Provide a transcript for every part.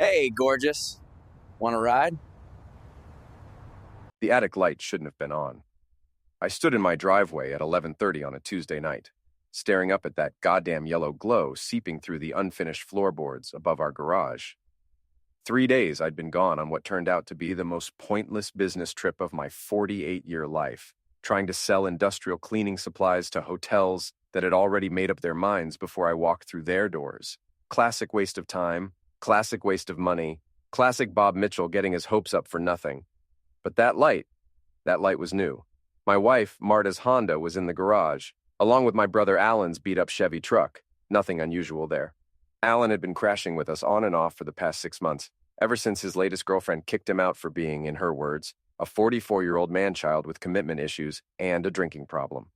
Hey, gorgeous. Want to ride? The attic light shouldn't have been on. I stood in my driveway at 11:30 on a Tuesday night, staring up at that goddamn yellow glow seeping through the unfinished floorboards above our garage. 3 days I'd been gone on what turned out to be the most pointless business trip of my 48-year life, trying to sell industrial cleaning supplies to hotels that had already made up their minds before I walked through their doors. Classic waste of time, classic waste of money, classic Bob Mitchell getting his hopes up for nothing. But that light was new. My wife, Marta's Honda, was in the garage, along with my brother Alan's beat-up Chevy truck. Nothing unusual there. Alan had been crashing with us on and off for the past 6 months, ever since his latest girlfriend kicked him out for being, in her words, a 44-year-old man-child with commitment issues and a drinking problem.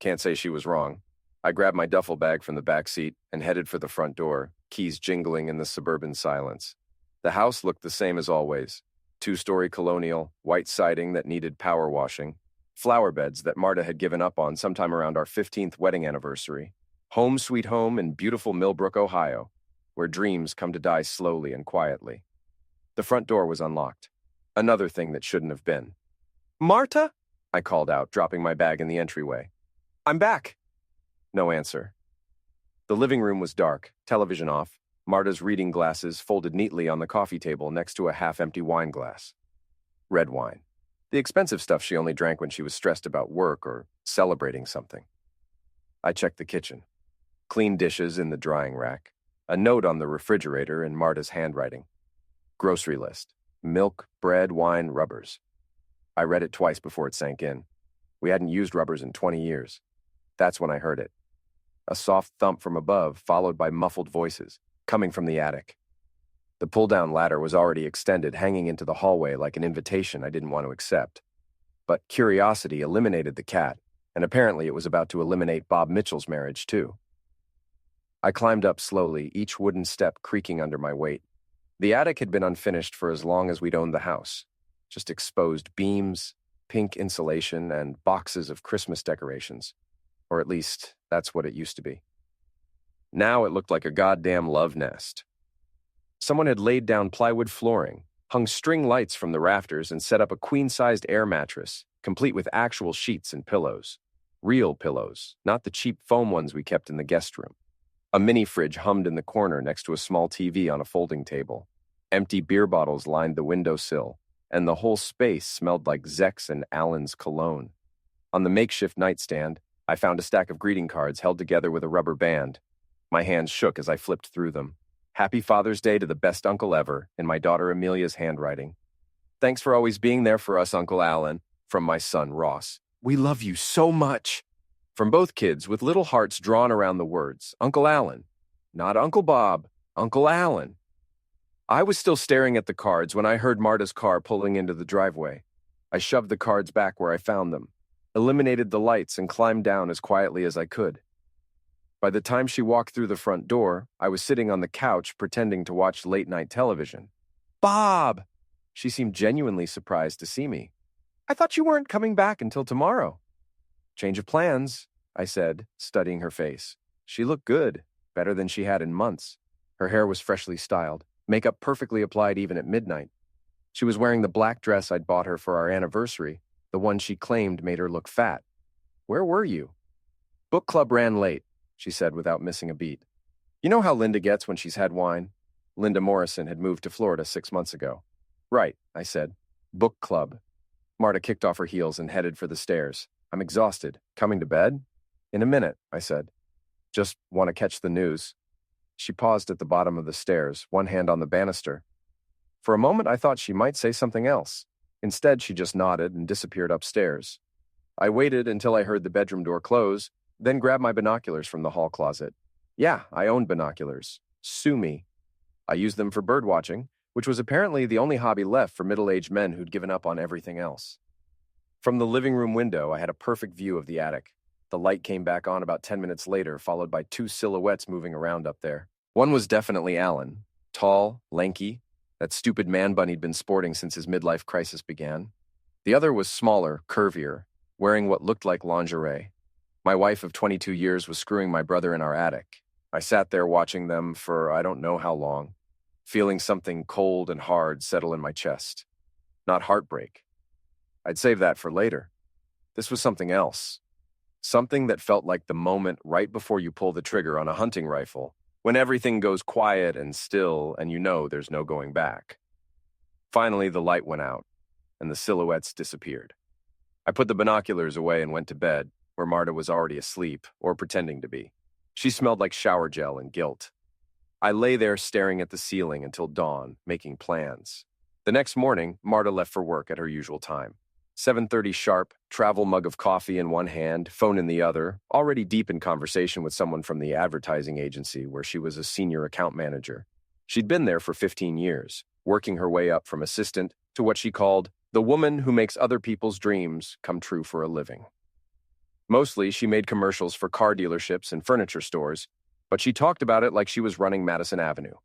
Can't say she was wrong. I grabbed my duffel bag from the back seat and headed for the front door, keys jingling in the suburban silence. The house looked the same as always. Two-story colonial, white siding that needed power washing, flower beds that Marta had given up on sometime around our 15th wedding anniversary, home sweet home in beautiful Millbrook, Ohio, where dreams come to die slowly and quietly. The front door was unlocked. Another thing that shouldn't have been. "Marta?" I called out, dropping my bag in the entryway. "I'm back." No answer. The living room was dark, television off, Marta's reading glasses folded neatly on the coffee table next to a half-empty wine glass. Red wine. The expensive stuff she only drank when she was stressed about work or celebrating something. I checked the kitchen. Clean dishes in the drying rack. A note on the refrigerator in Marta's handwriting. Grocery list. Milk, bread, wine, rubbers. I read it twice before it sank in. We hadn't used rubbers in 20 years. That's when I heard it. A soft thump from above, followed by muffled voices, coming from the attic. The pull-down ladder was already extended, hanging into the hallway like an invitation I didn't want to accept. But curiosity eliminated the cat, and apparently it was about to eliminate Bob Mitchell's marriage, too. I climbed up slowly, each wooden step creaking under my weight. The attic had been unfinished for as long as we'd owned the house. Just exposed beams, pink insulation, and boxes of Christmas decorations. Or at least, that's what it used to be. Now it looked like a goddamn love nest. Someone had laid down plywood flooring, hung string lights from the rafters, and set up a queen-sized air mattress, complete with actual sheets and pillows. Real pillows, not the cheap foam ones we kept in the guest room. A mini fridge hummed in the corner next to a small TV on a folding table. Empty beer bottles lined the windowsill, and the whole space smelled like Zex and Allen's cologne. On the makeshift nightstand, I found a stack of greeting cards held together with a rubber band. My hands shook as I flipped through them. Happy Father's Day to the best uncle ever, in my daughter Amelia's handwriting. Thanks for always being there for us, Uncle Alan, from my son Ross. We love you so much. From both kids, with little hearts drawn around the words, Uncle Alan. Not Uncle Bob, Uncle Alan. I was still staring at the cards when I heard Marta's car pulling into the driveway. I shoved the cards back where I found them, eliminated the lights, and climbed down as quietly as I could. By the time she walked through the front door, I was sitting on the couch pretending to watch late-night television. "Bob!" She seemed genuinely surprised to see me. "I thought you weren't coming back until tomorrow." "Change of plans," I said, studying her face. She looked good, better than she had in months. Her hair was freshly styled, makeup perfectly applied even at midnight. She was wearing the black dress I'd bought her for our anniversary, the one she claimed made her look fat. "Where were you?" "Book club ran late," she said without missing a beat. "You know how Linda gets when she's had wine?" Linda Morrison had moved to Florida 6 months ago. "Right," I said. "Book club." Marta kicked off her heels and headed for the stairs. "I'm exhausted. Coming to bed?" "In a minute," I said. "Just want to catch the news." She paused at the bottom of the stairs, one hand on the banister. For a moment, I thought she might say something else. Instead, she just nodded and disappeared upstairs. I waited until I heard the bedroom door close, then grabbed my binoculars from the hall closet. Yeah, I owned binoculars. Sue me. I used them for bird watching, which was apparently the only hobby left for middle-aged men who'd given up on everything else. From the living room window, I had a perfect view of the attic. The light came back on about 10 minutes later, followed by 2 silhouettes moving around up there. One was definitely Alan. Tall, lanky, that stupid man bun he'd been sporting since his midlife crisis began. The other was smaller, curvier, wearing what looked like lingerie. My wife of 22 years was screwing my brother in our attic. I sat there watching them for I don't know how long. feeling something cold and hard settle in my chest. Not heartbreak. I'd save that for later. This was something else. Something that felt like the moment right before you pull the trigger on a hunting rifle, when everything goes quiet and still and you know there's no going back. Finally, the light went out, and the silhouettes disappeared. I put the binoculars away and went to bed, where Marta was already asleep, or pretending to be. She smelled like shower gel and guilt. I lay there staring at the ceiling until dawn, making plans. The next morning, Marta left for work at her usual time. 7:30 sharp, travel mug of coffee in one hand, phone in the other, already deep in conversation with someone from the advertising agency where she was a senior account manager. She'd been there for 15 years, working her way up from assistant to what she called the woman who makes other people's dreams come true for a living. Mostly, she made commercials for car dealerships and furniture stores, but she talked about it like she was running Madison Avenue.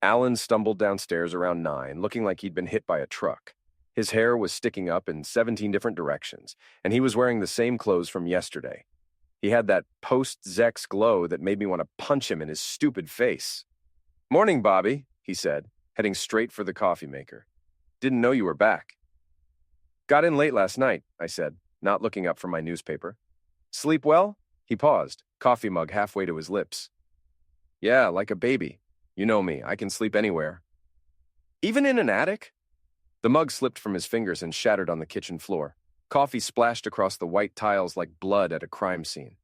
Alan stumbled downstairs around 9, looking like he'd been hit by a truck. His hair was sticking up in 17 different directions, and he was wearing the same clothes from yesterday. He had that post-Zex glow that made me want to punch him in his stupid face. "Morning, Bobby," he said, heading straight for the coffee maker. "Didn't know you were back." "Got in late last night," I said, not looking up from my newspaper. "Sleep well?" He paused, coffee mug halfway to his lips. "Yeah, like a baby. You know me, I can sleep anywhere." "Even in an attic?" The mug slipped from his fingers and shattered on the kitchen floor. Coffee splashed across the white tiles like blood at a crime scene.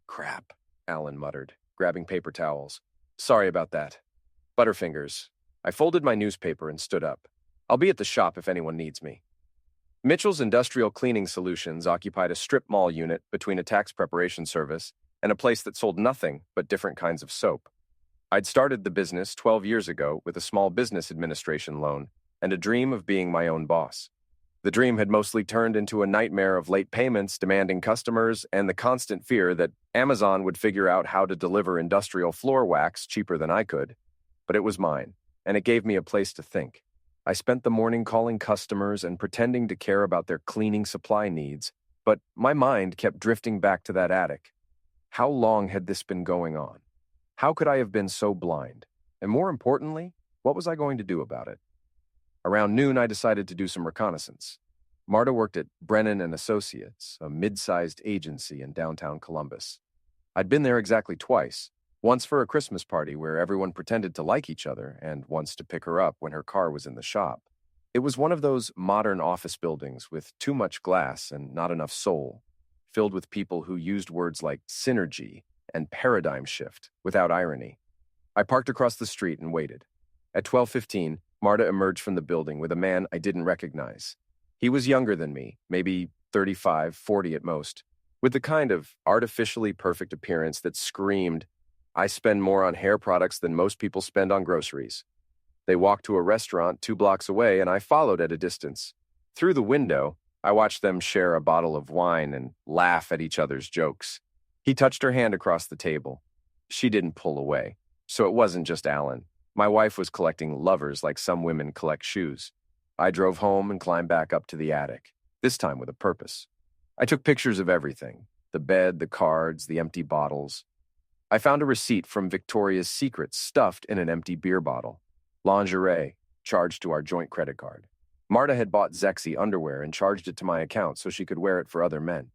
"Crap," Alan muttered, grabbing paper towels. "Sorry about that. Butterfingers." I folded my newspaper and stood up. "I'll be at the shop if anyone needs me." Mitchell's Industrial Cleaning Solutions occupied a strip mall unit between a tax preparation service and a place that sold nothing but different kinds of soap. I'd started the business 12 years ago with a small business administration loan and a dream of being my own boss. The dream had mostly turned into a nightmare of late payments, demanding customers, and the constant fear that Amazon would figure out how to deliver industrial floor wax cheaper than I could. But it was mine, and it gave me a place to think. I spent the morning calling customers and pretending to care about their cleaning supply needs, but my mind kept drifting back to that attic. How long had this been going on? How could I have been so blind? And more importantly, what was I going to do about it? Around noon, I decided to do some reconnaissance. Marta worked at Brennan and Associates, a mid-sized agency in downtown Columbus. I'd been there exactly twice, once for a Christmas party where everyone pretended to like each other, and once to pick her up when her car was in the shop. It was one of those modern office buildings with too much glass and not enough soul, filled with people who used words like synergy and paradigm shift without irony. I parked across the street and waited. At 12:15, Marta emerged from the building with a man I didn't recognize. He was younger than me, maybe 35, 40 at most, with the kind of artificially perfect appearance that screamed, "I spend more on hair products than most people spend on groceries." They walked to a restaurant 2 blocks away, and I followed at a distance. Through the window, I watched them share a bottle of wine and laugh at each other's jokes. He touched her hand across the table. She didn't pull away, so it wasn't just Alan. My wife was collecting lovers like some women collect shoes. I drove home and climbed back up to the attic, this time with a purpose. I took pictures of everything, the bed, the cards, the empty bottles. I found a receipt from Victoria's Secret stuffed in an empty beer bottle. Lingerie, charged to our joint credit card. Marta had bought Zexy underwear and charged it to my account so she could wear it for other men.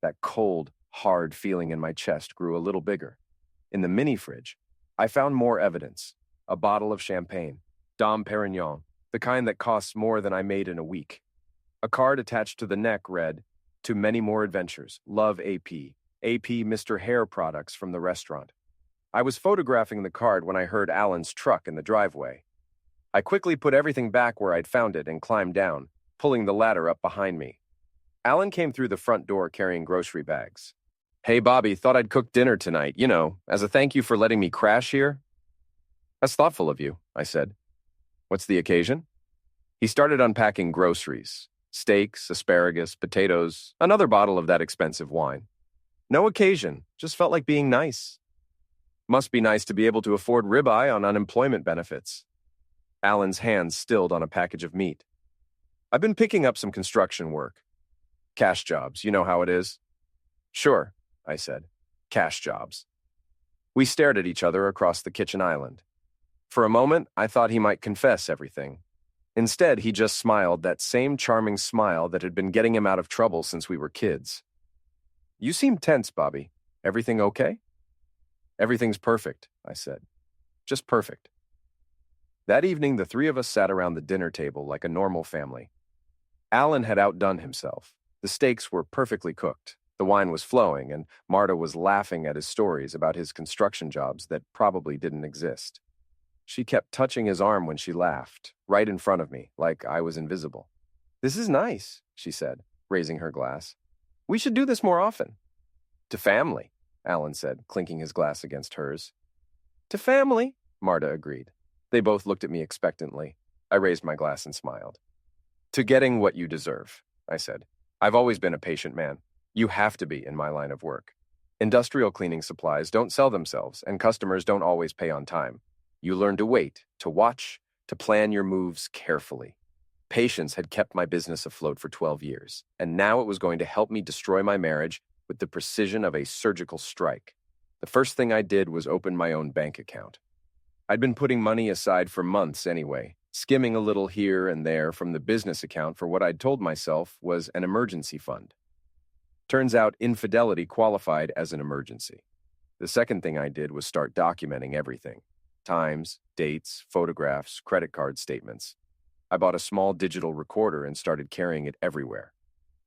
That cold, hard feeling in my chest grew a little bigger. In the mini fridge, I found more evidence. A bottle of champagne, Dom Perignon, the kind that costs more than I made in a week. A card attached to the neck read, "To many more adventures, love AP. AP Mr. Hair products from the restaurant." I was photographing the card when I heard Alan's truck in the driveway. I quickly put everything back where I'd found it and climbed down, pulling the ladder up behind me. Alan came through the front door carrying grocery bags. "Hey, Bobby, thought I'd cook dinner tonight, as a thank you for letting me crash here." "That's thoughtful of you," I said. "What's the occasion?" He started unpacking groceries. Steaks, asparagus, potatoes, another bottle of that expensive wine. "No occasion, just felt like being nice." "Must be nice to be able to afford ribeye on unemployment benefits." Alan's hands stilled on a package of meat. "I've been picking up some construction work. Cash jobs, you know how it is." "Sure," I said. "Cash jobs." We stared at each other across the kitchen island. For a moment, I thought he might confess everything. Instead, he just smiled, that same charming smile that had been getting him out of trouble since we were kids. "You seem tense, Bobby. Everything okay?" "Everything's perfect," I said. "Just perfect." That evening, the three of us sat around the dinner table like a normal family. Alan had outdone himself. The steaks were perfectly cooked, the wine was flowing, and Marta was laughing at his stories about his construction jobs that probably didn't exist. She kept touching his arm when she laughed, right in front of me, like I was invisible. "This is nice," she said, raising her glass. "We should do this more often." "To family," Alan said, clinking his glass against hers. "To family," Marta agreed. They both looked at me expectantly. I raised my glass and smiled. "To getting what you deserve," I said. "I've always been a patient man. You have to be in my line of work. Industrial cleaning supplies don't sell themselves, and customers don't always pay on time. You learn to wait, to watch, to plan your moves carefully. Patience had kept my business afloat for 12 years, and now it was going to help me destroy my marriage with the precision of a surgical strike. The first thing I did was open my own bank account. I'd been putting money aside for months anyway, skimming a little here and there from the business account for what I'd told myself was an emergency fund. Turns out infidelity qualified as an emergency. The second thing I did was start documenting everything. Times, dates, photographs, credit card statements. I bought a small digital recorder and started carrying it everywhere.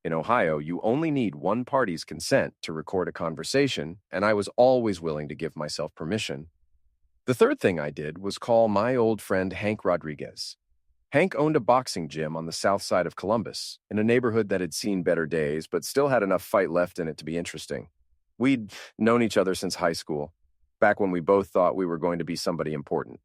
In Ohio, you only need one party's consent to record a conversation, and I was always willing to give myself permission. The third thing I did was call my old friend Hank Rodriguez. Hank owned a boxing gym on the south side of Columbus, in a neighborhood that had seen better days, but still had enough fight left in it to be interesting. We'd known each other since high school, back when we both thought we were going to be somebody important.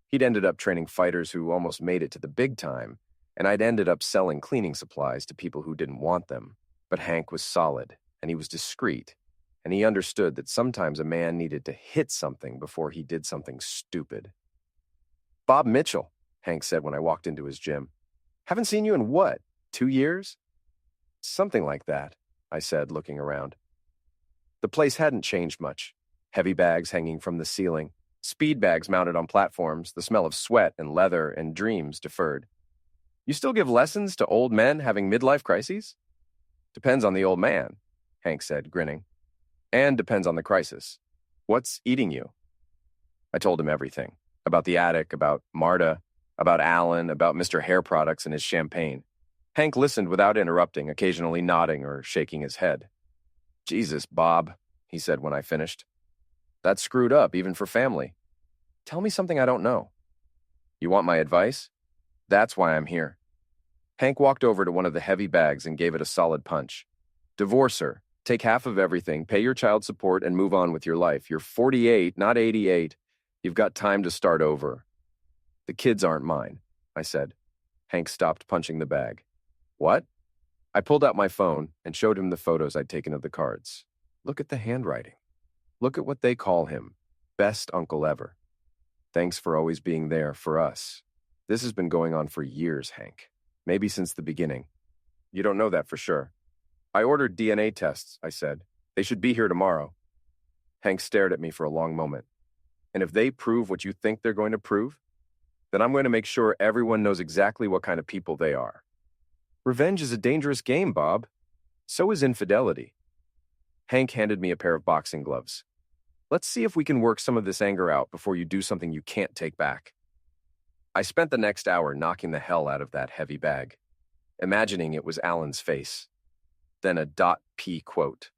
He'd ended up training fighters who almost made it to the big time, and I'd ended up selling cleaning supplies to people who didn't want them. But Hank was solid, and he was discreet, and he understood that sometimes a man needed to hit something before he did something stupid. "Bob Mitchell," Hank said when I walked into his gym. "Haven't seen you in what, 2 years?" "Something like that," I said, looking around. The place hadn't changed much. Heavy bags hanging from the ceiling, speed bags mounted on platforms, the smell of sweat and leather and dreams deferred. "You still give lessons to old men having midlife crises?" "Depends on the old man," Hank said, grinning. "And depends on the crisis. What's eating you?" I told him everything. About the attic, about Marta, about Alan, about Mr. Hair Products and his champagne. Hank listened without interrupting, occasionally nodding or shaking his head. "Jesus, Bob," he said when I finished. "That's screwed up, even for family. Tell me something I don't know." "You want my advice? That's why I'm here." Hank walked over to one of the heavy bags and gave it a solid punch. "Divorce her. Take half of everything, pay your child support, and move on with your life. You're 48, not 88. You've got time to start over." "The kids aren't mine," I said. Hank stopped punching the bag. "What?" I pulled out my phone and showed him the photos I'd taken of the cards. "Look at the handwriting. Look at what they call him. Best uncle ever. Thanks for always being there for us. This has been going on for years, Hank. Maybe since the beginning. You don't know that for sure." "I ordered DNA tests," I said. "They should be here tomorrow." Hank stared at me for a long moment. "And if they prove what you think they're going to prove, then I'm going to make sure everyone knows exactly what kind of people they are." "Revenge is a dangerous game, Bob. So is infidelity." Hank handed me a pair of boxing gloves. "Let's see if we can work some of this anger out before you do something you can't take back." I spent the next hour knocking the hell out of that heavy bag, imagining it was Alan's face. Then a .p quote.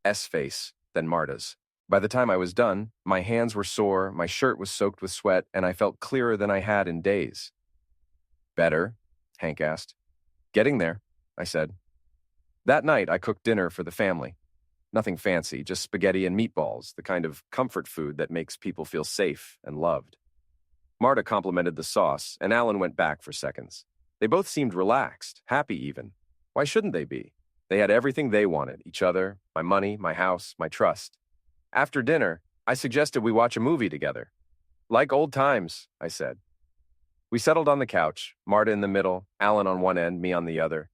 S face, then Marta's. By the time I was done, my hands were sore, my shirt was soaked with sweat, and I felt clearer than I had in days. "Better?" Hank asked. "Getting there," I said. That night, I cooked dinner for the family. Nothing fancy, just spaghetti and meatballs, the kind of comfort food that makes people feel safe and loved. Marta complimented the sauce, and Alan went back for seconds. They both seemed relaxed, happy even. Why shouldn't they be? They had everything they wanted, each other, my money, my house, my trust. After dinner, I suggested we watch a movie together. "Like old times," I said. We settled on the couch, Marta in the middle, Alan on one end, me on the other.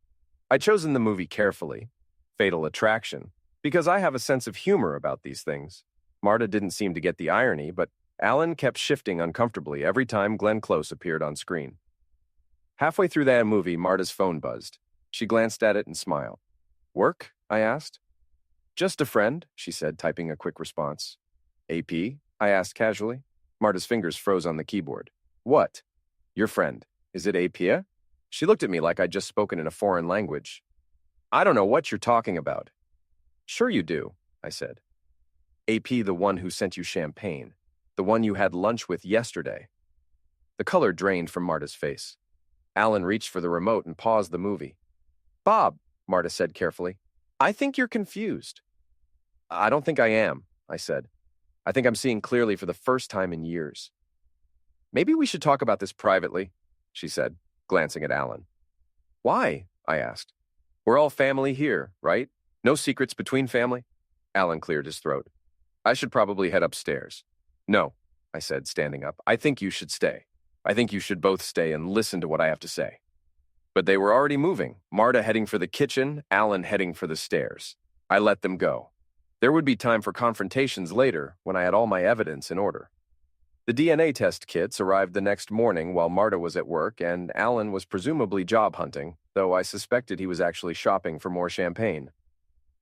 I'd chosen the movie carefully, Fatal Attraction, because I have a sense of humor about these things. Marta didn't seem to get the irony, but Alan kept shifting uncomfortably every time Glenn Close appeared on screen. Halfway through that movie, Marta's phone buzzed. She glanced at it and smiled. "Work?" I asked. "Just a friend," she said, typing a quick response. "AP?" I asked casually. Marta's fingers froze on the keyboard. "What?" "Your friend. Is it APIA?" She looked at me like I'd just spoken in a foreign language. "I don't know what you're talking about." "Sure you do," I said. "AP, the one who sent you champagne. The one you had lunch with yesterday." The color drained from Marta's face. Alan reached for the remote and paused the movie. "Bob," Marta said carefully, "I think you're confused." "I don't think I am," I said. "I think I'm seeing clearly for the first time in years." "Maybe we should talk about this privately," she said, glancing at Alan. "Why?" I asked. "We're all family here, right? No secrets between family?" Alan cleared his throat. "I should probably head upstairs." "No," I said, standing up. "I think you should stay. I think you should both stay and listen to what I have to say." But they were already moving, Marta heading for the kitchen, Alan heading for the stairs. I let them go. There would be time for confrontations later when I had all my evidence in order. The DNA test kits arrived the next morning while Marta was at work and Alan was presumably job hunting, though I suspected he was actually shopping for more champagne.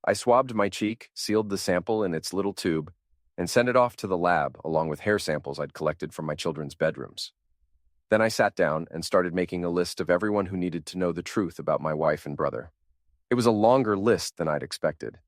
I swabbed my cheek, sealed the sample in its little tube, and sent it off to the lab along with hair samples I'd collected from my children's bedrooms. Then I sat down and started making a list of everyone who needed to know the truth about my wife and brother. It was a longer list than I'd expected.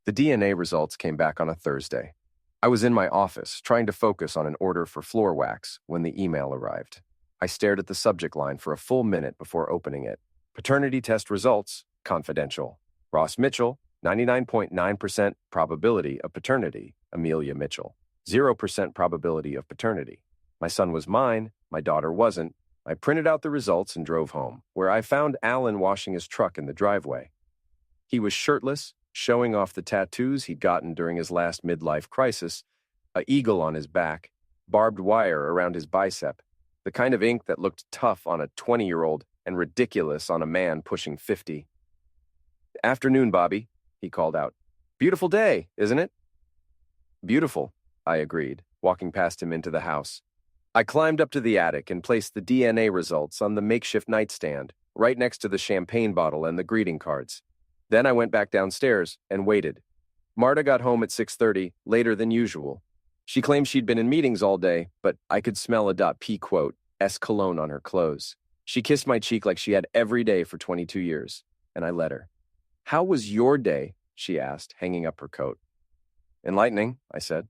The DNA results came back on a Thursday. I was in my office, trying to focus on an order for floor wax, when the email arrived. I stared at the subject line for a full minute before opening it. Paternity test results, confidential. Ross Mitchell, 99.9% probability of paternity, Amelia Mitchell. 0% probability of paternity. My son was mine, my daughter wasn't. I printed out the results and drove home, where I found Alan washing his truck in the driveway. He was shirtless, showing off the tattoos he'd gotten during his last midlife crisis, an eagle on his back, barbed wire around his bicep, the kind of ink that looked tough on a 20-year-old and ridiculous on a man pushing 50. "Afternoon, Bobby," he called out. "Beautiful day, isn't it?" "Beautiful," I agreed, walking past him into the house. I climbed up to the attic and placed the DNA results on the makeshift nightstand, right next to the champagne bottle and the greeting cards. Then I went back downstairs and waited. Marta got home at 6:30, later than usual. She claimed she'd been in meetings all day, but I could smell a .p quote, S cologne on her clothes. She kissed my cheek like she had every day for 22 years, and I let her. "How was your day?" she asked, hanging up her coat. "Enlightening," I said.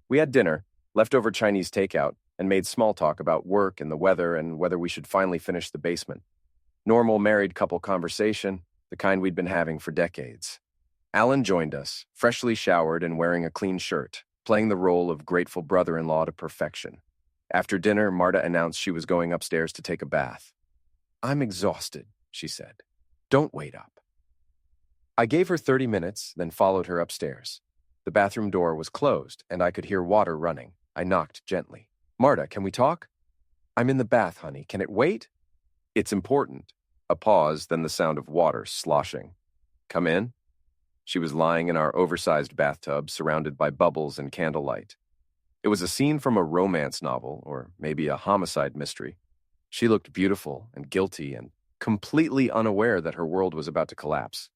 We had dinner, leftover Chinese takeout, and made small talk about work and the weather and whether we should finally finish the basement. Normal married couple conversation, the kind we'd been having for decades. Alan joined us, freshly showered and wearing a clean shirt, playing the role of grateful brother-in-law to perfection. After dinner, Marta announced she was going upstairs to take a bath. "I'm exhausted," she said. "Don't wait up." I gave her 30 minutes, then followed her upstairs. The bathroom door was closed, and I could hear water running. I knocked gently. "Marta, can we talk?" "I'm in the bath, honey. Can it wait?" "It's important." A pause, then the sound of water sloshing. "Come in." She was lying in our oversized bathtub, surrounded by bubbles and candlelight. It was a scene from a romance novel, or maybe a homicide mystery. She looked beautiful and guilty and completely unaware that her world was about to collapse.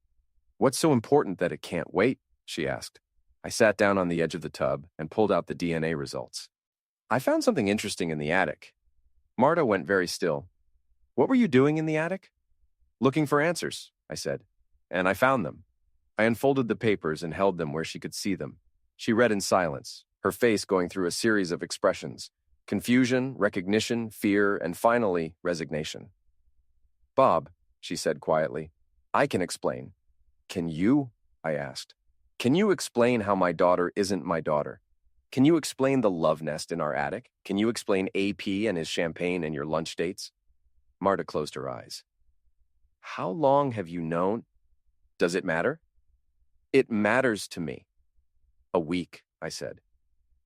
"What's so important that it can't wait?" she asked. I sat down on the edge of the tub and pulled out the DNA results. "I found something interesting in the attic." Marta went very still. "What were you doing in the attic?" "Looking for answers," I said. "And I found them." I unfolded the papers and held them where she could see them. She read in silence, her face going through a series of expressions: confusion, recognition, fear, and finally, resignation. "Bob," she said quietly, "I can explain." "Can you?" I asked. "Can you explain how my daughter isn't my daughter? Can you explain the love nest in our attic? Can you explain AP and his champagne and your lunch dates?" Marta closed her eyes. "How long have you known? Does it matter?" "It matters to me." "A week," I said.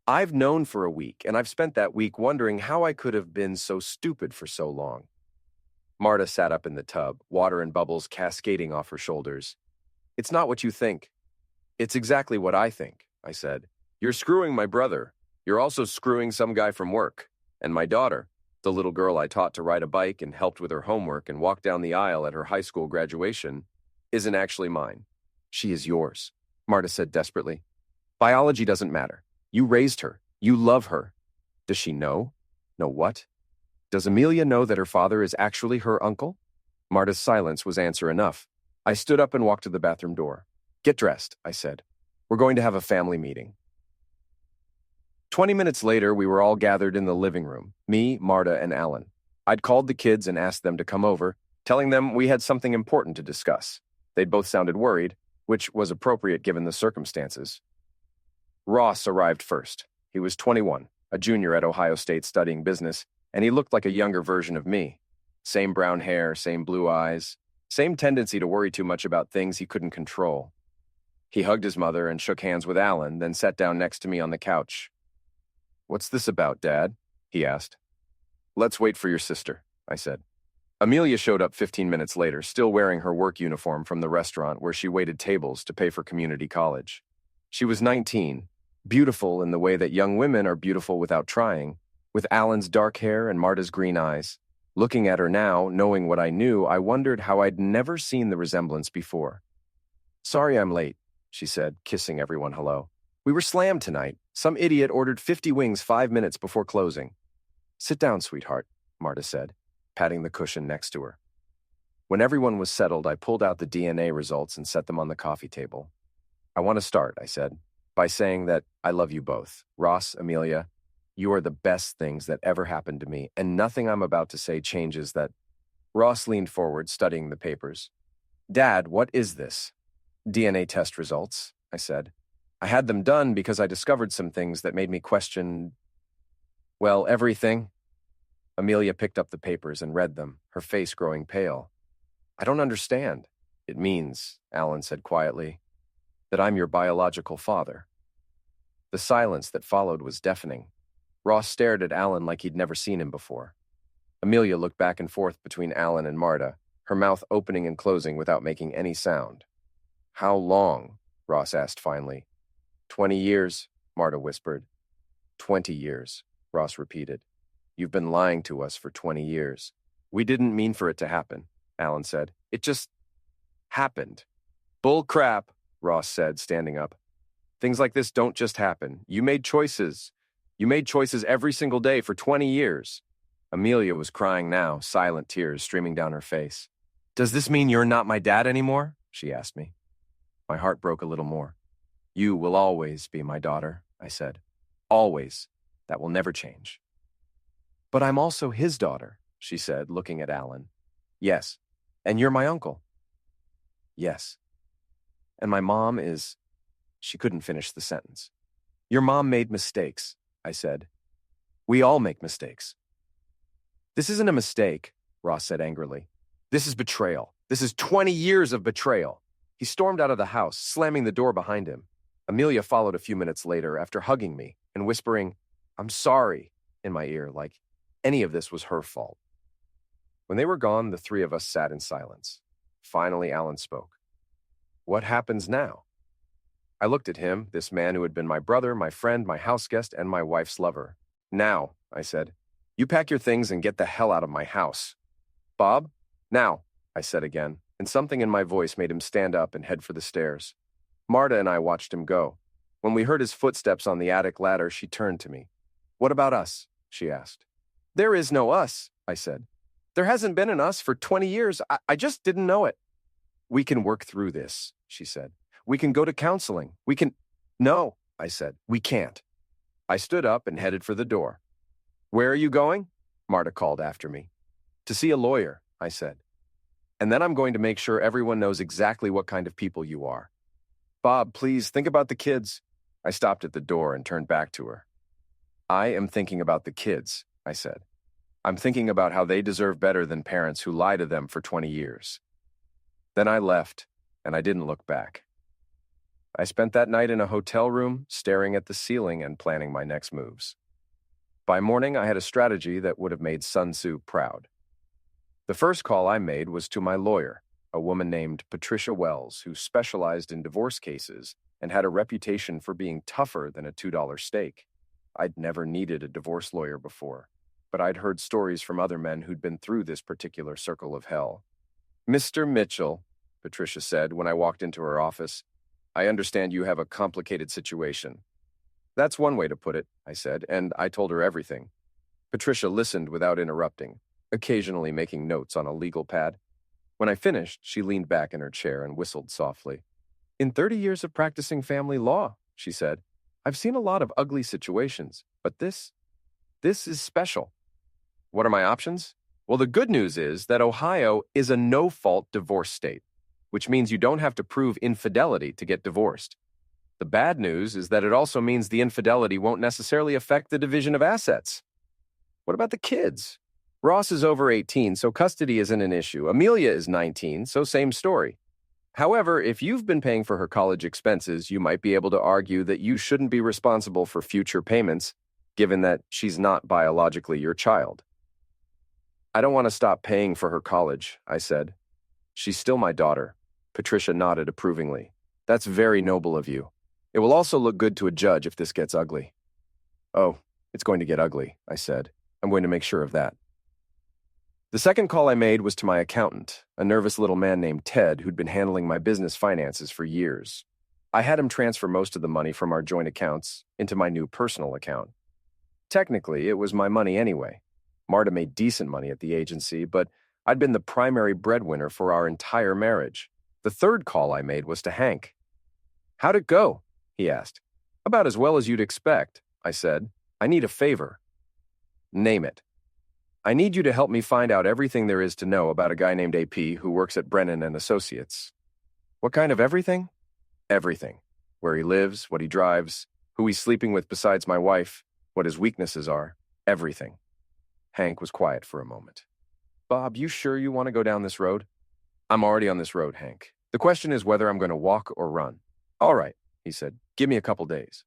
"I've known for a week, and I've spent that week wondering how I could have been so stupid for so long." Marta sat up in the tub, water and bubbles cascading off her shoulders. "It's not what you think." "It's exactly what I think," I said. "You're screwing my brother. You're also screwing some guy from work. And my daughter, the little girl I taught to ride a bike and helped with her homework and walked down the aisle at her high school graduation, isn't actually mine. She is yours, Marta said desperately. Biology doesn't matter. You raised her. You love her. Does she know? Know what? Does Amelia know that her father is actually her uncle? Marta's silence was answer enough. I stood up and walked to the bathroom door. Get dressed, I said. We're going to have a family meeting. 20 minutes later, we were all gathered in the living room, me, Marta, and Alan. I'd called the kids and asked them to come over, telling them we had something important to discuss. They'd both sounded worried, which was appropriate given the circumstances. Ross arrived first. He was 21, a junior at Ohio State studying business, and he looked like a younger version of me. Same brown hair, same blue eyes, same tendency to worry too much about things he couldn't control. He hugged his mother and shook hands with Alan, then sat down next to me on the couch. What's this about, Dad? He asked. Let's wait for your sister, I said. Amelia showed up 15 minutes later, still wearing her work uniform from the restaurant where she waited tables to pay for community college. She was 19, beautiful in the way that young women are beautiful without trying, with Alan's dark hair and Marta's green eyes. Looking at her now, knowing what I knew, I wondered how I'd never seen the resemblance before. Sorry I'm late, she said, kissing everyone hello. We were slammed tonight. Some idiot ordered 50 wings 5 minutes before closing. Sit down, sweetheart, Marta said, patting the cushion next to her. When everyone was settled, I pulled out the DNA results and set them on the coffee table. I want to start, I said, by saying that I love you both. Ross, Amelia, you are the best things that ever happened to me, and nothing I'm about to say changes that. Ross leaned forward, studying the papers. Dad, what is this? DNA test results, I said. I had them done because I discovered some things that made me question, well, everything. Amelia picked up the papers and read them, her face growing pale. I don't understand. It means, Alan said quietly, that I'm your biological father. The silence that followed was deafening. Ross stared at Alan like he'd never seen him before. Amelia looked back and forth between Alan and Marta, her mouth opening and closing without making any sound. How long? Ross asked finally. 20 years, Marta whispered. 20 years, Ross repeated. You've been lying to us for 20 years. We didn't mean for it to happen, Alan said. It just happened. Bull crap, Ross said, standing up. Things like this don't just happen. You made choices. You made choices every single day for 20 years. Amelia was crying now, silent tears streaming down her face. Does this mean you're not my dad anymore? She asked me. My heart broke a little more. You will always be my daughter, I said. Always. That will never change. But I'm also his daughter, she said, looking at Alan. Yes. And you're my uncle. Yes. And my mom is... She couldn't finish the sentence. Your mom made mistakes, I said. We all make mistakes. This isn't a mistake, Ross said angrily. This is betrayal. This is 20 years of betrayal. He stormed out of the house, slamming the door behind him. Amelia followed a few minutes later after hugging me and whispering, I'm sorry, in my ear, like any of this was her fault. When they were gone, the three of us sat in silence. Finally, Alan spoke. What happens now? I looked at him, this man who had been my brother, my friend, my houseguest, and my wife's lover. Now, I said, you pack your things and get the hell out of my house. Bob? Now, I said again, and something in my voice made him stand up and head for the stairs. Marta and I watched him go. When we heard his footsteps on the attic ladder, she turned to me. What about us? She asked. There is no us, I said. There hasn't been an us for 20 years. I just didn't know it. We can work through this, she said. We can go to counseling. We can... No, I said. We can't. I stood up and headed for the door. Where are you going? Marta called after me. To see a lawyer, I said. And then I'm going to make sure everyone knows exactly what kind of people you are. Bob, please, think about the kids. I stopped at the door and turned back to her. I am thinking about the kids, I said. I'm thinking about how they deserve better than parents who lie to them for 20 years. Then I left, and I didn't look back. I spent that night in a hotel room, staring at the ceiling and planning my next moves. By morning, I had a strategy that would have made Sun Tzu proud. The first call I made was to my lawyer, a woman named Patricia Wells, who specialized in divorce cases and had a reputation for being tougher than a $2 steak. I'd never needed a divorce lawyer before, but I'd heard stories from other men who'd been through this particular circle of hell. "Mr. Mitchell," Patricia said when I walked into her office, "I understand you have a complicated situation." "That's one way to put it," I said, and I told her everything. Patricia listened without interrupting, occasionally making notes on a legal pad. When I finished, she leaned back in her chair and whistled softly. "In 30 years of practicing family law," she said, "I've seen a lot of ugly situations, but this is special." What are my options? Well, the good news is that Ohio is a no-fault divorce state, which means you don't have to prove infidelity to get divorced. The bad news is that it also means the infidelity won't necessarily affect the division of assets. What about the kids? Ross is over 18, so custody isn't an issue. Amelia is 19, so same story. However, if you've been paying for her college expenses, you might be able to argue that you shouldn't be responsible for future payments, given that she's not biologically your child. "I don't want to stop paying for her college," I said. "She's still my daughter." Patricia nodded approvingly. "That's very noble of you. It will also look good to a judge if this gets ugly." "Oh, it's going to get ugly," I said. "I'm going to make sure of that." The second call I made was to my accountant, a nervous little man named Ted who'd been handling my business finances for years. I had him transfer most of the money from our joint accounts into my new personal account. Technically, it was my money anyway. Marta made decent money at the agency, but I'd been the primary breadwinner for our entire marriage. The third call I made was to Hank. "How'd it go?" he asked. "About as well as you'd expect," I said. "I need a favor." "Name it." "I need you to help me find out everything there is to know about a guy named AP who works at Brennan and Associates." "What kind of everything?" "Everything. Where he lives, what he drives, who he's sleeping with besides my wife, what his weaknesses are. Everything." Hank was quiet for a moment. "Bob, you sure you want to go down this road?" "I'm already on this road, Hank. The question is whether I'm going to walk or run." "All right," he said. "Give me a couple days."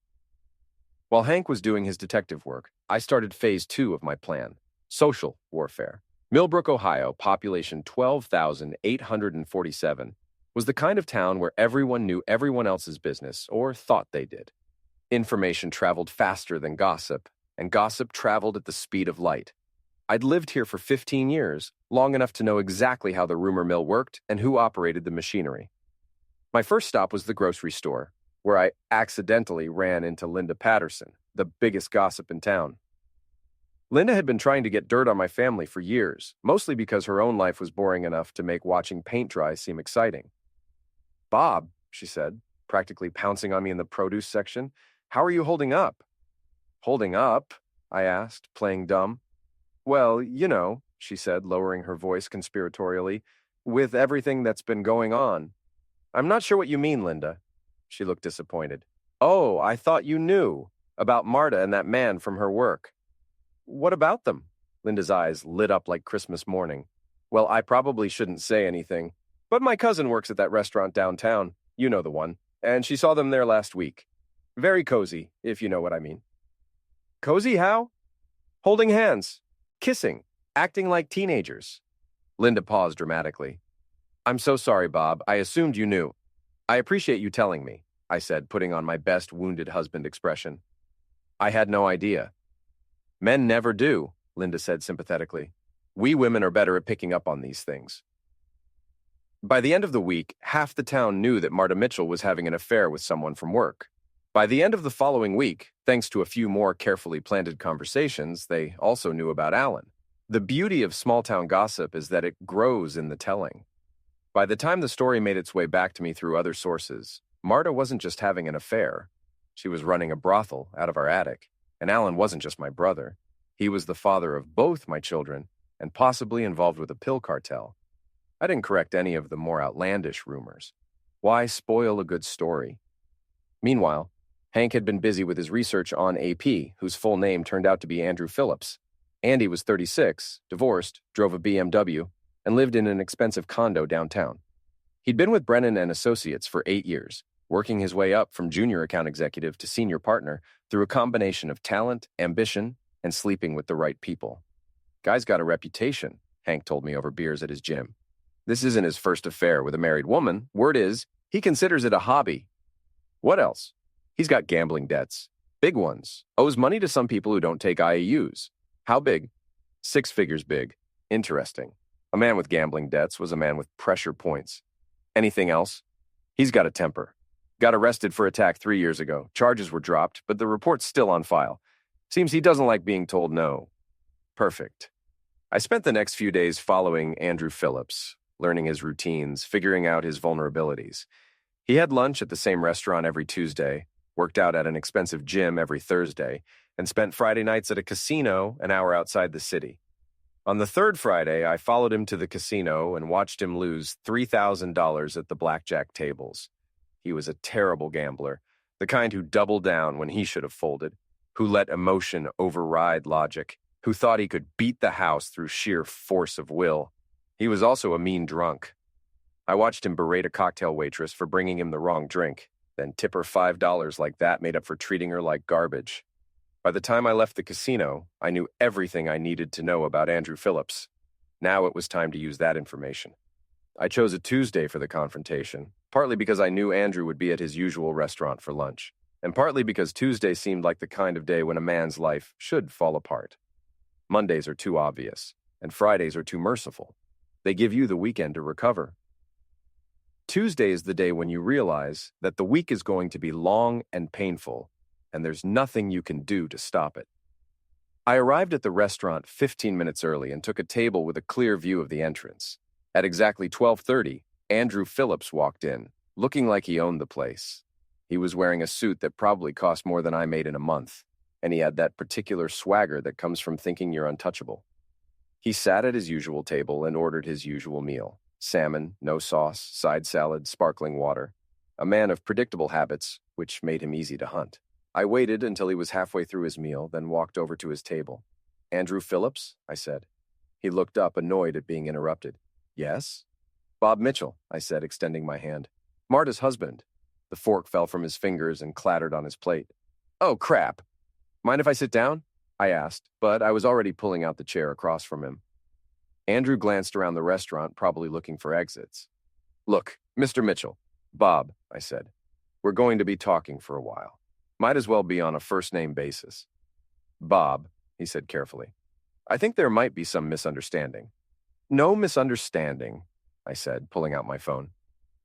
While Hank was doing his detective work, I started phase 2 of my plan, social warfare. Millbrook, Ohio, population 12,847, was the kind of town where everyone knew everyone else's business, or thought they did. Information traveled faster than gossip, and gossip traveled at the speed of light. I'd lived here for 15 years, long enough to know exactly how the rumor mill worked and who operated the machinery. My first stop was the grocery store, where I accidentally ran into Linda Patterson, the biggest gossip in town. Linda had been trying to get dirt on my family for years, mostly because her own life was boring enough to make watching paint dry seem exciting. "Bob," she said, practically pouncing on me in the produce section, "how are you holding up?" "Holding up?" I asked, playing dumb. "Well, you know," she said, lowering her voice conspiratorially, "with everything that's been going on." "I'm not sure what you mean, Linda." She looked disappointed. "Oh, I thought you knew about Marta and that man from her work." "What about them?" Linda's eyes lit up like Christmas morning. "Well, I probably shouldn't say anything, but my cousin works at that restaurant downtown. You know the one. And she saw them there last week. Very cozy, if you know what I mean." "Cozy how?" "Holding hands, kissing, acting like teenagers." Linda paused dramatically. "I'm so sorry, Bob. I assumed you knew." "I appreciate you telling me," I said, putting on my best wounded husband expression. "I had no idea." "Men never do," Linda said sympathetically. "We women are better at picking up on these things." By the end of the week, half the town knew that Marta Mitchell was having an affair with someone from work. By the end of the following week, thanks to a few more carefully planted conversations, they also knew about Alan. The beauty of small-town gossip is that it grows in the telling. By the time the story made its way back to me through other sources, Marta wasn't just having an affair. She was running a brothel out of our attic, and Alan wasn't just my brother. He was the father of both my children and possibly involved with a pill cartel. I didn't correct any of the more outlandish rumors. Why spoil a good story? Meanwhile, Hank had been busy with his research on AP, whose full name turned out to be Andrew Phillips. Andy was 36, divorced, drove a BMW, and lived in an expensive condo downtown. He'd been with Brennan and Associates for 8 years, working his way up from junior account executive to senior partner through a combination of talent, ambition, and sleeping with the right people. "Guy's got a reputation," Hank told me over beers at his gym. "This isn't his first affair with a married woman. Word is, he considers it a hobby." "What else?" "He's got gambling debts. Big ones. Owes money to some people who don't take IOUs. How big? 6 figures big. Interesting. A man with gambling debts was a man with pressure points. Anything else? He's got a temper. Got arrested for attack 3 years ago. Charges were dropped, but the report's still on file. Seems he doesn't like being told no. Perfect. I spent the next few days following Andrew Phillips, learning his routines, figuring out his vulnerabilities. He had lunch at the same restaurant every Tuesday, worked out at an expensive gym every Thursday, and spent Friday nights at a casino an hour outside the city. On the third Friday, I followed him to the casino and watched him lose $3,000 at the blackjack tables. He was a terrible gambler, the kind who doubled down when he should have folded, who let emotion override logic, who thought he could beat the house through sheer force of will. He was also a mean drunk. I watched him berate a cocktail waitress for bringing him the wrong drink, then tip her $5 like that made up for treating her like garbage. By the time I left the casino, I knew everything I needed to know about Andrew Phillips. Now it was time to use that information. I chose a Tuesday for the confrontation, partly because I knew Andrew would be at his usual restaurant for lunch, and partly because Tuesday seemed like the kind of day when a man's life should fall apart. Mondays are too obvious, and Fridays are too merciful. They give you the weekend to recover. Tuesday is the day when you realize that the week is going to be long and painful, and there's nothing you can do to stop it. I arrived at the restaurant 15 minutes early and took a table with a clear view of the entrance. At exactly 12:30, Andrew Phillips walked in, looking like he owned the place. He was wearing a suit that probably cost more than I made in a month, and he had that particular swagger that comes from thinking you're untouchable. He sat at his usual table and ordered his usual meal: salmon, no sauce, side salad, sparkling water. A man of predictable habits, which made him easy to hunt. I waited until he was halfway through his meal, then walked over to his table. "Andrew Phillips?" I said. He looked up, annoyed at being interrupted. "Yes?" "Bob Mitchell," I said, extending my hand. "Marta's husband." The fork fell from his fingers and clattered on his plate. "Oh, crap. Mind if I sit down?" I asked, but I was already pulling out the chair across from him. Andrew glanced around the restaurant, probably looking for exits. "Look, Mr. Mitchell." "Bob," I said. "We're going to be talking for a while. Might as well be on a first-name basis." "Bob," he said carefully. "I think there might be some misunderstanding." "No misunderstanding," I said, pulling out my phone.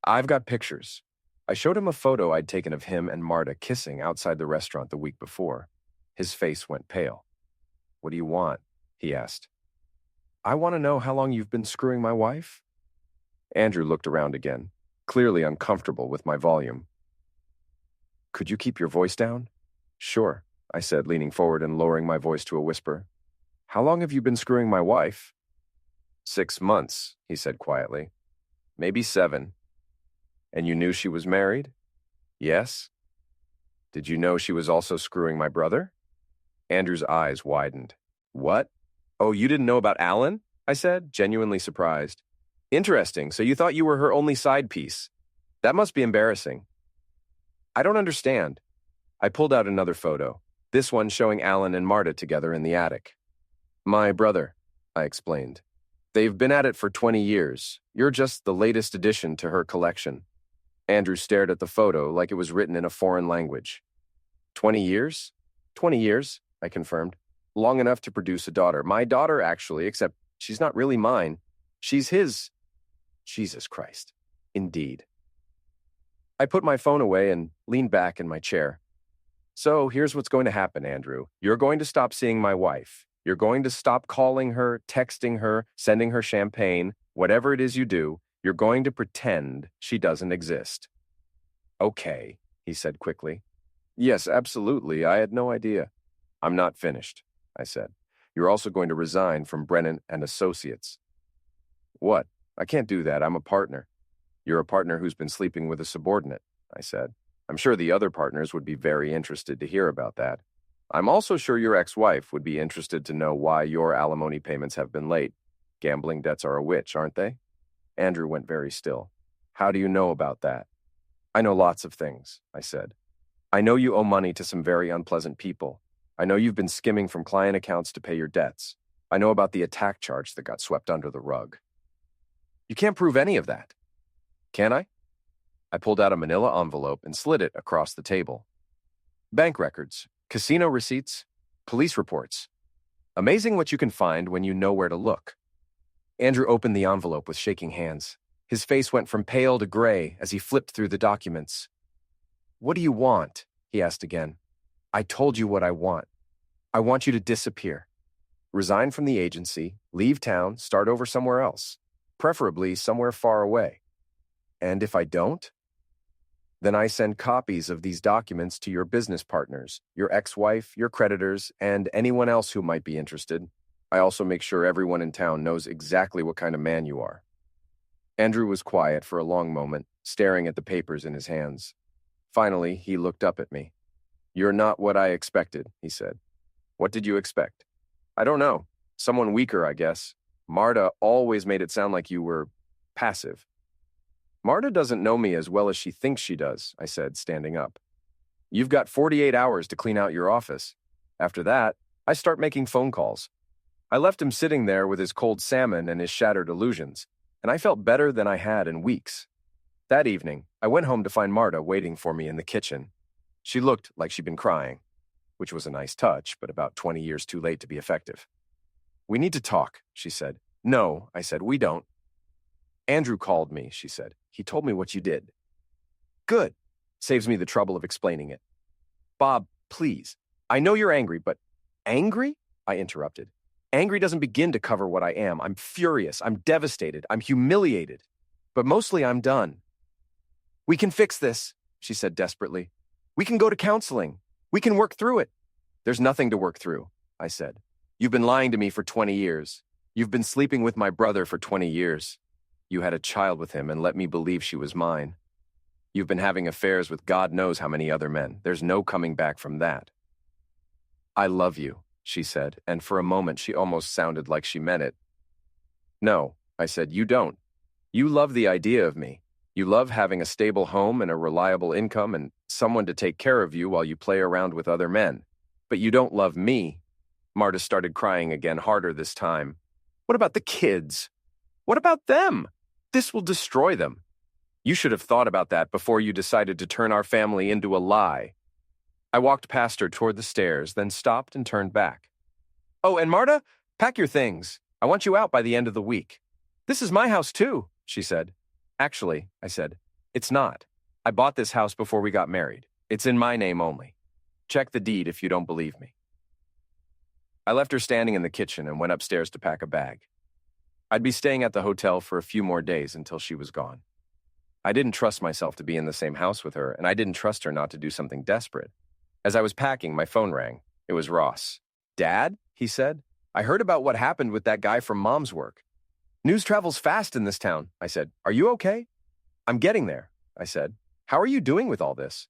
"I've got pictures." I showed him a photo I'd taken of him and Marta kissing outside the restaurant the week before. His face went pale. "What do you want?" he asked. "I want to know how long you've been screwing my wife." Andrew looked around again, clearly uncomfortable with my volume. "Could you keep your voice down?" "Sure," I said, leaning forward and lowering my voice to a whisper. "How long have you been screwing my wife?" 6 months, he said quietly. "Maybe 7. "And you knew she was married?" "Yes." "Did you know she was also screwing my brother?" Andrew's eyes widened. "What? Oh, you didn't know about Alan?" I said, genuinely surprised. "Interesting, so you thought you were her only side piece. That must be embarrassing." "I don't understand." I pulled out another photo, this one showing Alan and Marta together in the attic. "My brother," I explained. "They've been at it for 20 years. You're just the latest addition to her collection." Andrew stared at the photo like it was written in a foreign language. 20 years? 20 years, I confirmed. Long enough to produce a daughter. My daughter, actually, except she's not really mine. She's his. Jesus Christ. Indeed. I put my phone away and leaned back in my chair. "So here's what's going to happen, Andrew. You're going to stop seeing my wife. You're going to stop calling her, texting her, sending her champagne, whatever it is you do. You're going to pretend she doesn't exist." "Okay," he said quickly. "Yes, absolutely. I had no idea." "I'm not finished," I said. "You're also going to resign from Brennan and Associates." "What? I can't do that. I'm a partner." "You're a partner who's been sleeping with a subordinate," I said. "I'm sure the other partners would be very interested to hear about that. I'm also sure your ex-wife would be interested to know why your alimony payments have been late. Gambling debts are a witch, aren't they?" Andrew went very still. "How do you know about that?" "I know lots of things," I said. "I know you owe money to some very unpleasant people. I know you've been skimming from client accounts to pay your debts. I know about the attack charge that got swept under the rug." "You can't prove any of that." "Can I?" I pulled out a manila envelope and slid it across the table. "Bank records. casino receipts, police reports. Amazing what you can find when you know where to look. Andrew opened the envelope with shaking hands. His face went from pale to gray as he flipped through the documents. "What do you want?" he asked again. "I told you what I want. I want you to disappear. Resign from the agency, leave town, start over somewhere else, preferably somewhere far away. And if I don't? Then I send copies of these documents to your business partners, your ex-wife, your creditors, and anyone else who might be interested. I also make sure everyone in town knows exactly what kind of man you are." Andrew was quiet for a long moment, staring at the papers in his hands. Finally, he looked up at me. "You're not what I expected," he said. "What did you expect?" "I don't know. Someone weaker, I guess. Marta always made it sound like you were passive." "Marta doesn't know me as well as she thinks she does," I said, standing up. "You've got 48 hours to clean out your office. After that, I start making phone calls." I left him sitting there with his cold salmon and his shattered illusions, and I felt better than I had in weeks. That evening, I went home to find Marta waiting for me in the kitchen. She looked like she'd been crying, which was a nice touch, but about 20 years too late to be effective. "We need to talk," she said. "No," I said, "we don't." "Andrew called me," she said. "He told me what you did." "Good. Saves me the trouble of explaining it." "Bob, please. I know you're angry, but—" "Angry?" I interrupted. "Angry doesn't begin to cover what I am. I'm furious. I'm devastated. I'm humiliated. But mostly I'm done." "We can fix this," she said desperately. "We can go to counseling. We can work through it." "There's nothing to work through," I said. "You've been lying to me for 20 years. You've been sleeping with my brother for 20 years. You had a child with him and let me believe she was mine. You've been having affairs with God knows how many other men. There's no coming back from that." "I love you," she said, and for a moment she almost sounded like she meant it. "No," I said, "you don't. You love the idea of me. You love having a stable home and a reliable income and someone to take care of you while you play around with other men. But you don't love me." Marta started crying again, harder this time. "What about the kids? What about them? This will destroy them. You should have thought about that before you decided to turn our family into a lie." I walked past her toward the stairs, then stopped and turned back. "Oh, and Marta, pack your things. I want you out by the end of the week." "This is my house too," she said. "Actually," I said, "it's not. I bought this house before we got married. It's in my name only. Check the deed if you don't believe me." I left her standing in the kitchen and went upstairs to pack a bag. I'd be staying at the hotel for a few more days until she was gone. I didn't trust myself to be in the same house with her, and I didn't trust her not to do something desperate. As I was packing, my phone rang. It was Ross. "Dad," he said, "I heard about what happened with that guy from Mom's work." "News travels fast in this town," I said. "Are you okay?" "I'm getting there," I said. "How are you doing with all this?"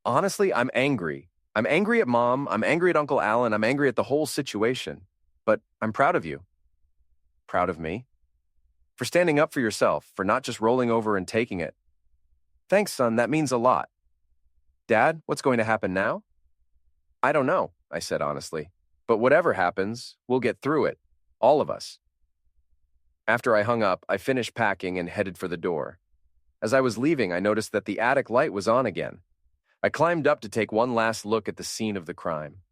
"Honestly, I'm angry. I'm angry at Mom. I'm angry at Uncle Alan. I'm angry at the whole situation. But I'm proud of you." "Proud of me?" "For standing up for yourself, for not just rolling over and taking it." "Thanks, son. That means a lot." "Dad, what's going to happen now?" "I don't know," I said honestly. "But whatever happens, we'll get through it. All of us." After I hung up, I finished packing and headed for the door. As I was leaving, I noticed that the attic light was on again. I climbed up to take one last look at the scene of the crime.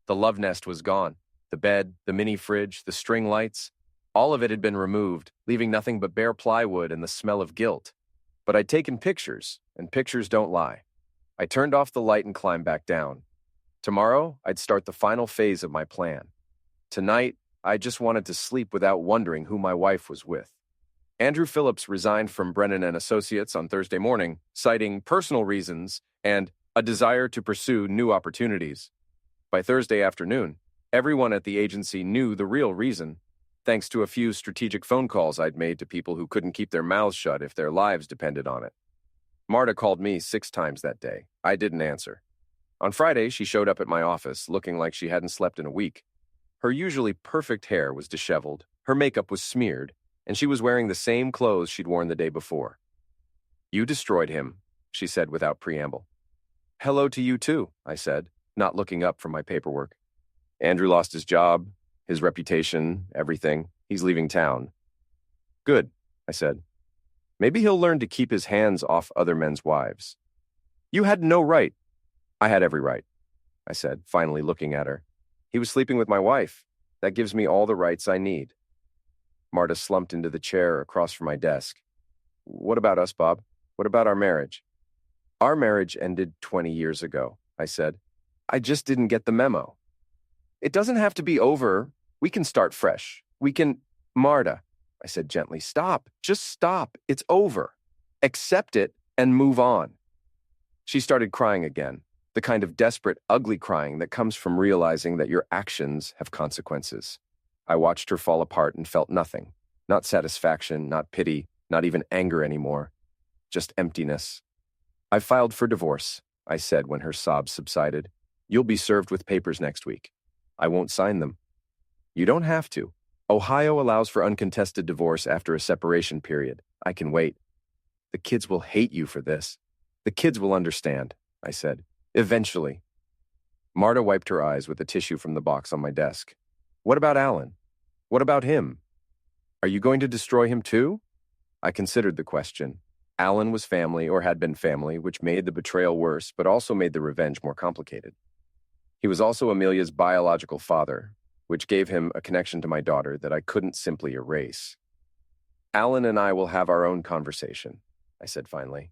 The love nest was gone. The bed, the mini fridge, the string lights, all of it had been removed, leaving nothing but bare plywood and the smell of guilt. But I'd taken pictures, and pictures don't lie. I turned off the light and climbed back down. Tomorrow, I'd start the final phase of my plan. Tonight, I just wanted to sleep without wondering who my wife was with. Andrew Phillips resigned from Brennan and Associates on Thursday morning, citing personal reasons and a desire to pursue new opportunities. By Thursday afternoon, everyone at the agency knew the real reason, thanks to a few strategic phone calls I'd made to people who couldn't keep their mouths shut if their lives depended on it. Marta called me 6 times that day. I didn't answer. On Friday, she showed up at my office, looking like she hadn't slept in a week. Her usually perfect hair was disheveled, her makeup was smeared, and she was wearing the same clothes she'd worn the day before. "You destroyed him," she said without preamble. "Hello to you too," I said, not looking up from my paperwork. "Andrew lost his job, his reputation, everything. He's leaving town." "Good," I said. "Maybe he'll learn to keep his hands off other men's wives." "You had no right." "I had every right." I said, finally looking at her. He was sleeping with my wife. That gives me all the rights I need. Marta slumped into the chair across from my desk. What about us, Bob? What about our marriage? Our marriage ended 20 years ago, I said. I just didn't get the memo. It doesn't have to be over. We can start fresh. Marta, I said gently, stop. Just stop. It's over. Accept it and move on. She started crying again, the kind of desperate, ugly crying that comes from realizing that your actions have consequences. I watched her fall apart and felt nothing. Not satisfaction, not pity, not even anger anymore. Just emptiness. I filed for divorce, I said when her sobs subsided. You'll be served with papers next week. I won't sign them. You don't have to. Ohio allows for uncontested divorce after a separation period. I can wait. The kids will hate you for this. The kids will understand, I said. Eventually. Marta wiped her eyes with a tissue from the box on my desk. What about Alan? What about him? Are you going to destroy him too? I considered the question. Alan was family or had been family, which made the betrayal worse, but also made the revenge more complicated. He was also Amelia's biological father, which gave him a connection to my daughter that I couldn't simply erase. Alan and I will have our own conversation, I said finally.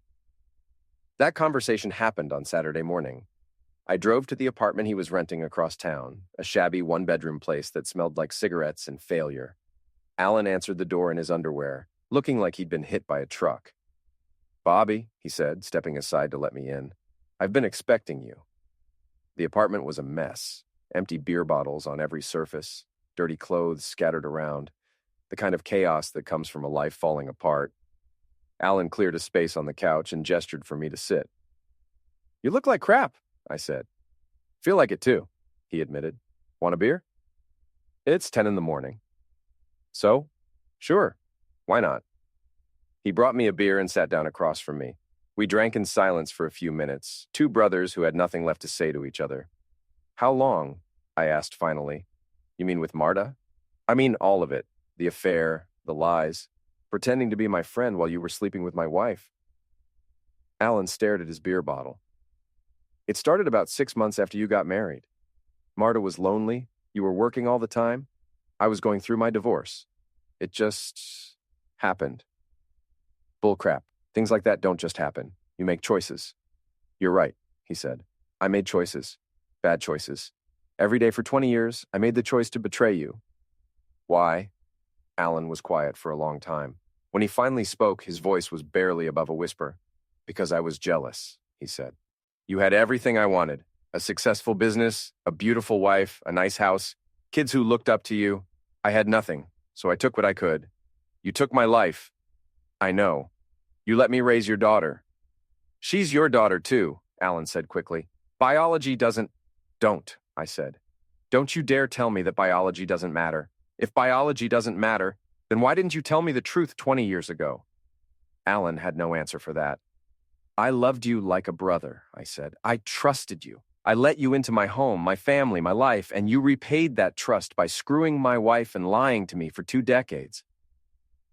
That conversation happened on Saturday morning. I drove to the apartment he was renting across town, a shabby one-bedroom place that smelled like cigarettes and failure. Alan answered the door in his underwear, looking like he'd been hit by a truck. Bobby, he said, stepping aside to let me in. I've been expecting you. The apartment was a mess. Empty beer bottles on every surface, dirty clothes scattered around, the kind of chaos that comes from a life falling apart. Alan cleared a space on the couch and gestured for me to sit. You look like crap, I said. Feel like it too, he admitted. Want a beer? It's 10 in the morning. So? Sure. Why not? He brought me a beer and sat down across from me. We drank in silence for a few minutes, two brothers who had nothing left to say to each other. How long? I asked finally. You mean with Marta? I mean all of it. The affair, the lies, pretending to be my friend while you were sleeping with my wife. Alan stared at his beer bottle. It started about 6 months after you got married. Marta was lonely. You were working all the time. I was going through my divorce. It just happened. Bullcrap. Things like that don't just happen. You make choices. You're right, he said. I made choices. Bad choices. Every day for 20 years, I made the choice to betray you. Why? Alan was quiet for a long time. When he finally spoke, his voice was barely above a whisper. Because I was jealous, he said. You had everything I wanted. A successful business, a beautiful wife, a nice house, kids who looked up to you. I had nothing, so I took what I could. You took my life. I know. You let me raise your daughter. She's your daughter too, Alan said quickly. Biology doesn't... Don't, I said. Don't you dare tell me that biology doesn't matter. If biology doesn't matter, then why didn't you tell me the truth 20 years ago? Alan had no answer for that. I loved you like a brother, I said. I trusted you. I let you into my home, my family, my life, and you repaid that trust by screwing my wife and lying to me for 2 decades.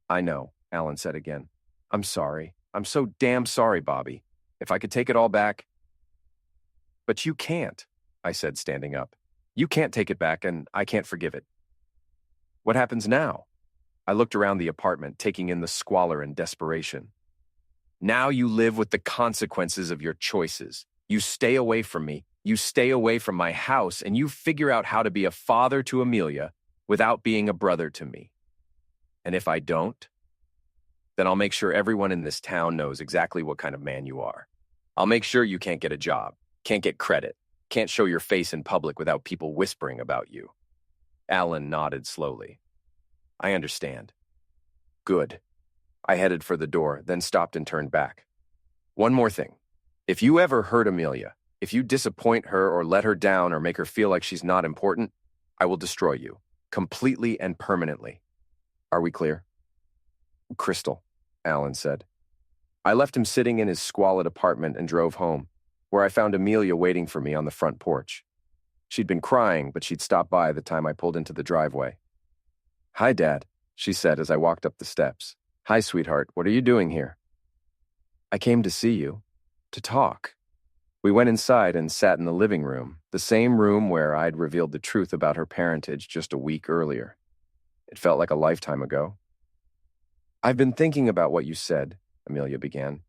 I know, Alan said again. I'm sorry. I'm so damn sorry, Bobby. If I could take it all back. But you can't, I said, standing up. You can't take it back, and I can't forgive it. What happens now? I looked around the apartment, taking in the squalor and desperation. Now you live with the consequences of your choices. You stay away from me. You stay away from my house, and you figure out how to be a father to Amelia without being a brother to me. And if I don't, then I'll make sure everyone in this town knows exactly what kind of man you are. I'll make sure you can't get a job, can't get credit, can't show your face in public without people whispering about you. Alan nodded slowly. I understand. Good. I headed for the door, then stopped and turned back. One more thing. If you ever hurt Amelia, if you disappoint her or let her down or make her feel like she's not important, I will destroy you, completely and permanently. Are we clear? Crystal, Alan said. I left him sitting in his squalid apartment and drove home, where I found Amelia waiting for me on the front porch. She'd been crying, but she'd stopped by the time I pulled into the driveway. Hi, Dad, she said as I walked up the steps. Hi, sweetheart, what are you doing here? I came to see you, to talk. We went inside and sat in the living room, the same room where I'd revealed the truth about her parentage just a week earlier. It felt like a lifetime ago. "I've been thinking about what you said," Amelia began,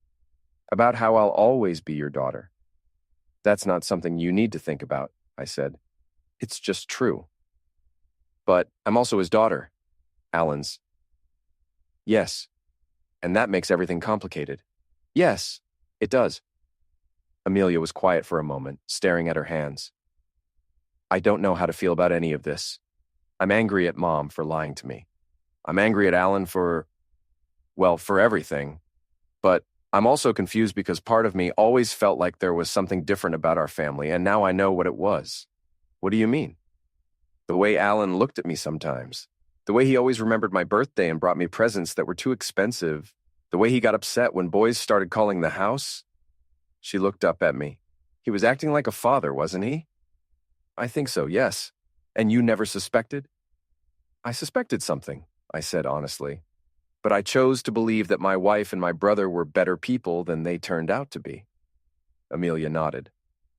"about how I'll always be your daughter." "That's not something you need to think about," I said. "It's just true." "But I'm also his daughter." Alan's. "Yes, and that makes everything complicated." "Yes, it does." Amelia was quiet for a moment, staring at her hands. "I don't know how to feel about any of this. I'm angry at Mom for lying to me. I'm angry at Alan for everything. But I'm also confused because part of me always felt like there was something different about our family, and now I know what it was." "What do you mean?" "The way Alan looked at me sometimes. The way he always remembered my birthday and brought me presents that were too expensive. The way he got upset when boys started calling the house." She looked up at me. "He was acting like a father, wasn't he?" "I think so, yes. And you never suspected?" "I suspected something," I said honestly. "But I chose to believe that my wife and my brother were better people than they turned out to be." Amelia nodded.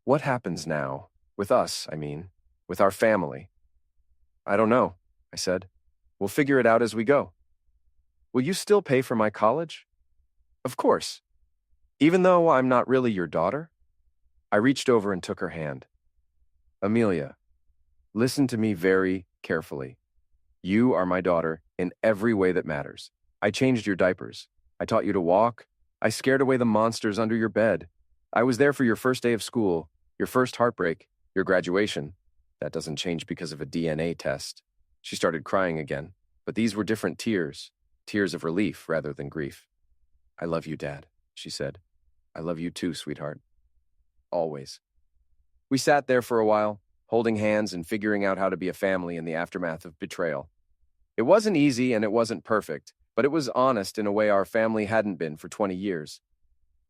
"What happens now? With us, I mean. With our family?" "I don't know," I said. "We'll figure it out as we go." "Will you still pay for my college?" "Of course. Even though I'm not really your daughter?" I reached over and took her hand. "Amelia, listen to me very carefully. You are my daughter in every way that matters. I changed your diapers. I taught you to walk. I scared away the monsters under your bed. I was there for your first day of school, your first heartbreak, your graduation. That doesn't change because of a DNA test." She started crying again, but these were different tears, tears of relief rather than grief. "I love you, Dad," she said. "I love you too, sweetheart. Always." We sat there for a while, holding hands and figuring out how to be a family in the aftermath of betrayal. It wasn't easy and it wasn't perfect, but it was honest in a way our family hadn't been for 20 years.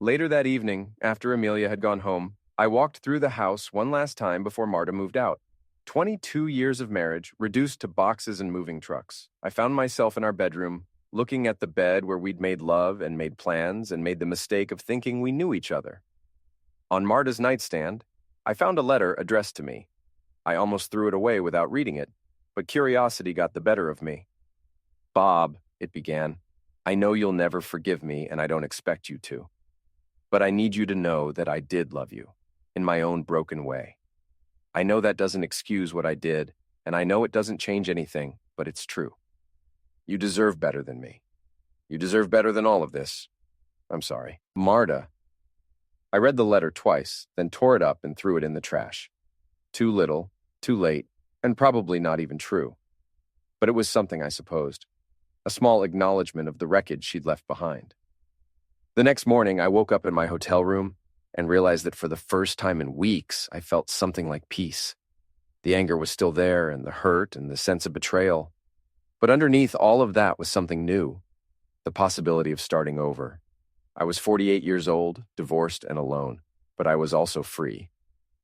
Later that evening, after Amelia had gone home, I walked through the house one last time before Marta moved out. 22 years of marriage, reduced to boxes and moving trucks. I found myself in our bedroom, looking at the bed where we'd made love and made plans and made the mistake of thinking we knew each other. On Marta's nightstand, I found a letter addressed to me. I almost threw it away without reading it, but curiosity got the better of me. "Bob," it began, "I know you'll never forgive me, and I don't expect you to. But I need you to know that I did love you, in my own broken way. I know that doesn't excuse what I did, and I know it doesn't change anything, but it's true. You deserve better than me. You deserve better than all of this. I'm sorry. Marta." I read the letter twice, then tore it up and threw it in the trash. Too little, too late, and probably not even true. But it was something, I supposed. A small acknowledgement of the wreckage she'd left behind. The next morning, I woke up in my hotel room and realized that for the first time in weeks, I felt something like peace. The anger was still there, and the hurt, and the sense of betrayal. But underneath all of that was something new, the possibility of starting over. I was 48 years old, divorced, and alone, but I was also free.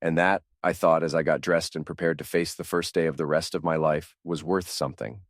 And that, I thought as I got dressed and prepared to face the first day of the rest of my life, was worth something.